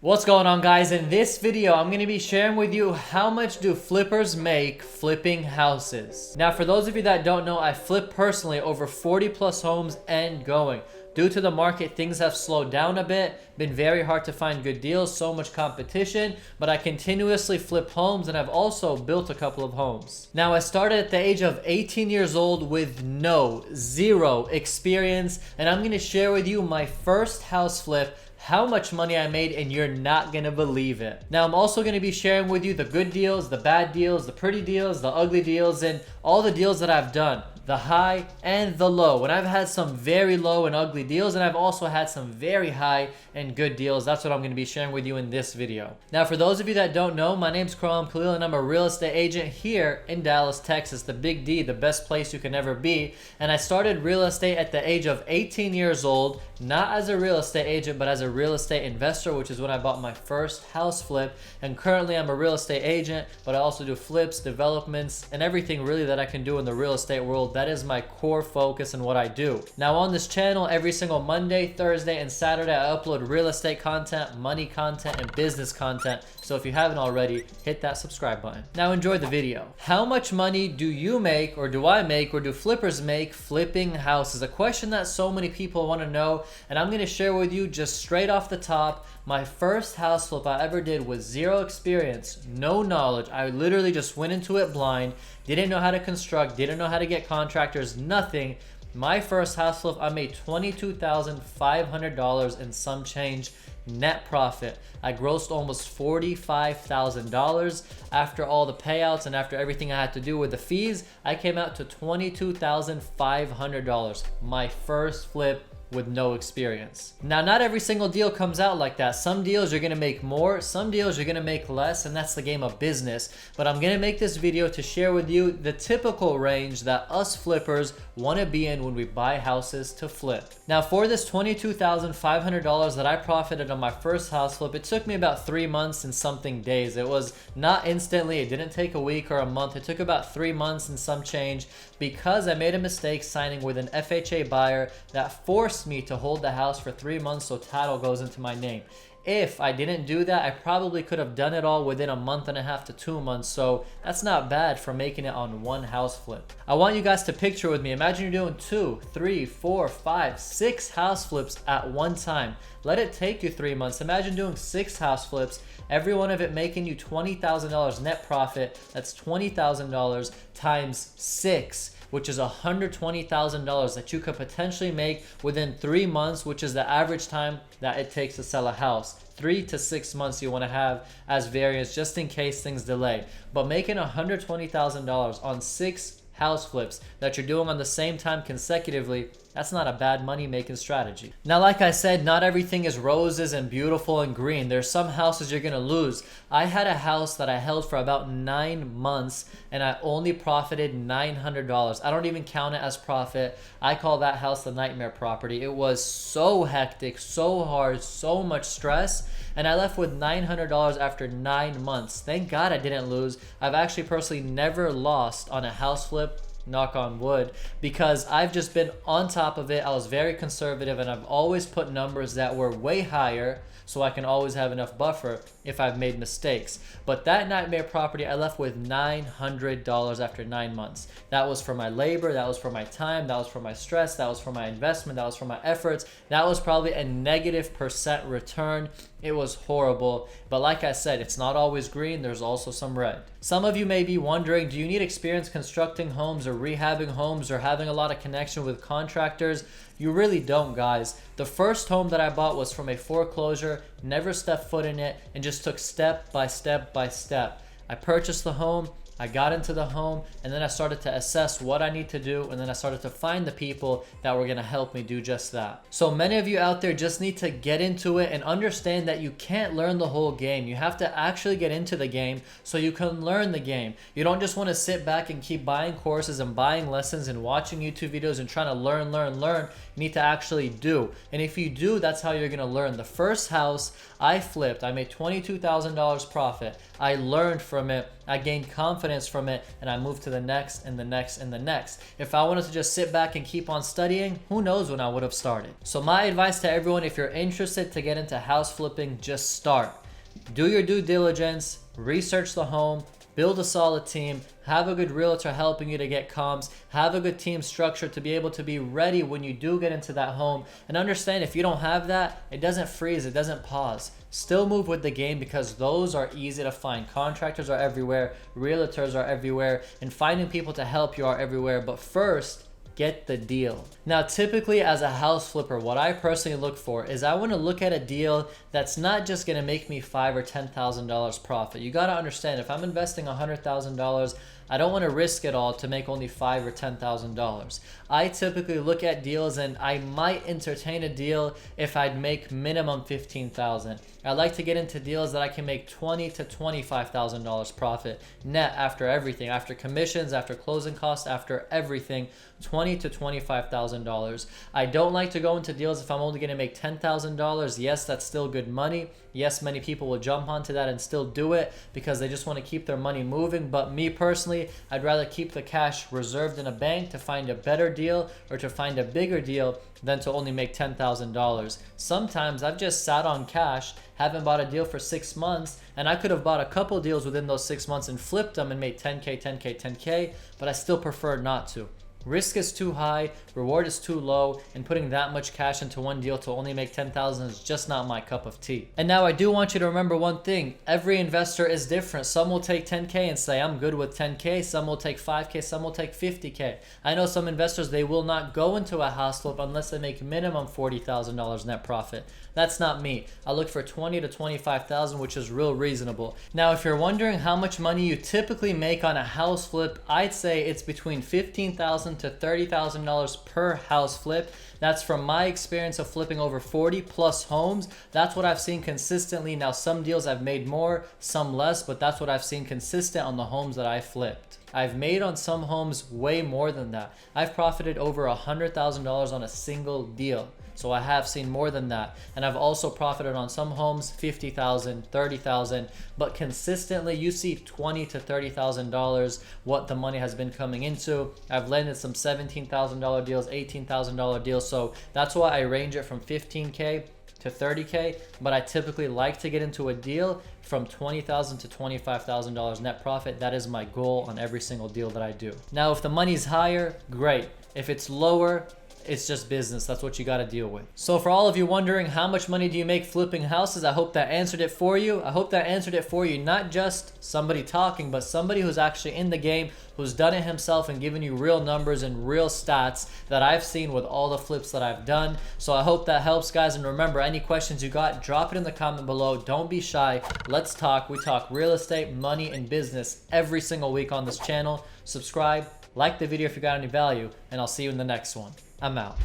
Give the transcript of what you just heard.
What's going on, guys? In this video I'm going to be sharing with you how much do flippers make flipping houses. Now, for those of you that don't know, I flip personally over 40 plus homes and going. Due to the market, things have slowed down a bit, been very hard to find good deals, so much competition, but I continuously flip homes and I've also built a couple of homes. Now, I started at the age of 18 years old with zero experience, and I'm going to share with you my first house flip, how much money I made, and you're not gonna believe it. Now, I'm also gonna be sharing with you the good deals, the bad deals, the pretty deals, the ugly deals, and all the deals that I've done, the high and the low. And I've had some very low and ugly deals, and I've also had some very high and good deals. That's what I'm gonna be sharing with you in this video. Now, for those of you that don't know, my name's Karam, and I'm a real estate agent here in Dallas, Texas, the Big D, the best place you can ever be. And I started real estate at the age of 18 years old, not as a real estate agent, but as a real estate investor, which is when I bought my first house flip. And currently I'm a real estate agent, but I also do flips, developments, and everything really that I can do in the real estate world. That is my core focus and what I do. Now, on this channel, every single Monday, Thursday, and Saturday, I upload real estate content, money content, and business content. So if you haven't already, hit that subscribe button. Now enjoy the video. How much money do you make, or do I make, or do flippers make flipping houses? A question that so many people want to know, and I'm going to share with you just straight off the top. My first house flip I ever did with zero experience, no knowledge. I literally just went into it blind, didn't know how to construct, didn't know how to get contractors, nothing. My first house flip, I made $22,500 and some change net profit. I grossed almost $45,000 after all the payouts and after everything I had to do with the fees. I came out to $22,500. My first flip with no experience. Now, not every single deal comes out like that. Some deals you're gonna make more, some deals you're gonna make less, and that's the game of business. But I'm gonna make this video to share with you the typical range that us flippers wanna be in when we buy houses to flip. Now, for this $22,500 that I profited on my first house flip, it took me about 3 months and something days. It was not instantly, it didn't take a week or a month. It took about 3 months and some change because I made a mistake signing with an FHA buyer that forced me to hold the house for 3 months so title goes into my name. If I didn't do that, I probably could have done it all within a month and a half to 2 months, so that's not bad for making it on one house flip. I want you guys to picture with me. Imagine you're doing 2, 3, 4, 5, 6 house flips at one time. Let it take you 3 months. Imagine doing 6 house flips, every one of it making you $20,000 net profit. That's $20,000 times 6, which is $120,000 that you could potentially make within 3 months, which is the average time that it takes to sell a house. 3 to 6 months you want to have as variance just in case things delay. But making $120,000 on 6 house flips that you're doing on the same time consecutively, that's not a bad money making strategy. Now, like I said, not everything is roses and beautiful and green. There's some houses you're gonna lose. I had a house that I held for about 9 months and I only profited $900. I don't even count it as profit. I call that house the nightmare property. It was so hectic, so hard, so much stress, and I left with $900 after 9 months. Thank God I didn't lose. I've actually personally never lost on a house flip, knock on wood, because I've just been on top of it. I was very conservative and I've always put numbers that were way higher so I can always have enough buffer if I've made mistakes. But that nightmare property, I left with $900 after 9 months. That was for my labor, that was for my time, that was for my stress, that was for my investment, that was for my efforts. That was probably a -% return. It was horrible. But like I said, it's not always green, there's also some red. Some of you may be wondering, do you need experience constructing homes or rehabbing homes or having a lot of connection with contractors? You really don't, guys. The first home that I bought was from a foreclosure, never stepped foot in it, and just took step by step by step. I purchased the home, I got into the home, and then I started to assess what I need to do, and then I started to find the people that were gonna help me do just that. So many of you out there just need to get into it and understand that you can't learn the whole game. You have to actually get into the game so you can learn the game. You don't just wanna sit back and keep buying courses and buying lessons and watching YouTube videos and trying to learn. You need to actually do. And if you do, that's how you're gonna learn. The first house I flipped, I made $22,000 profit. I learned from it. I gained confidence confidence from it, and I move to the next and the next and the next. If I wanted to just sit back and keep on studying, who knows when I would have started. So my advice to everyone, if you're interested to get into house flipping, just start. Do your due diligence, research the home, build a solid team, have a good realtor helping you to get comps, have a good team structure to be able to be ready when you do get into that home. And understand, if you don't have that, it doesn't freeze, it doesn't pause. Still move with the game, because those are easy to find. Contractors are everywhere, realtors are everywhere, and finding people to help you are everywhere. But first, get the deal. Now, typically as a house flipper, what I personally look for is I want to look at a deal that's not just going to make me $5,000 or $10,000 profit. You got to understand, if I'm investing $100,000, I don't want to risk it all to make only $5,000 or $10,000. I typically look at deals, and I might entertain a deal if I'd make minimum $15,000. I like to get into deals that I can make $20,000 to $25,000 profit net after everything, after commissions, after closing costs, after everything, $20,000 to $25,000. I don't like to go into deals if I'm only going to make $10,000. Yes, that's still good money. Yes, many people will jump onto that and still do it because they just want to keep their money moving. But me personally, I'd rather keep the cash reserved in a bank to find a better deal or to find a bigger deal than to only make $10,000. Sometimes I've just sat on cash, haven't bought a deal for 6 months, and I could have bought a couple deals within those 6 months and flipped them and made 10K, 10K, 10K, but I still prefer not to. Risk is too high, reward is too low, and putting that much cash into one deal to only make $10,000 is just not my cup of tea. And now I do want you to remember one thing. Every investor is different. Some will take 10K and say, I'm good with 10K. Some will take 5K, some will take 50K. I know some investors, they will not go into a house flip unless they make minimum $40,000 net profit. That's not me. I look for 20 to 25,000, which is real reasonable. Now, if you're wondering how much money you typically make on a house flip, I'd say it's between $15,000 to $30,000 per house flip. That's from my experience of flipping over 40 plus homes. That's what I've seen consistently. Now, some deals I've made more, some less, but that's what I've seen consistent on the homes that I flipped. I've made on some homes way more than that. I've profited over $100,000 on a single deal. So I have seen more than that. And I've also profited on some homes $50,000, $30,000, but consistently you see $20,000 to $30,000 what the money has been coming into. I've landed some $17,000 deals, $18,000 deals. So that's why I range it from 15K to 30K, but I typically like to get into a deal from $20,000 to $25,000 net profit. That is my goal on every single deal that I do. Now, if the money's higher, great. If it's lower, it's just business. That's what you got to deal with. So for all of you wondering how much money do you make flipping houses, I hope that answered it for you. I hope that answered it for you. Not just somebody talking, but somebody who's actually in the game, who's done it himself and given you real numbers and real stats that I've seen with all the flips that I've done. So I hope that helps, guys. And remember, any questions you got, drop it in the comment below. Don't be shy. Let's talk. We talk real estate, money, and business every single week on this channel. Subscribe, like the video if you got any value, and I'll see you in the next one. I'm out.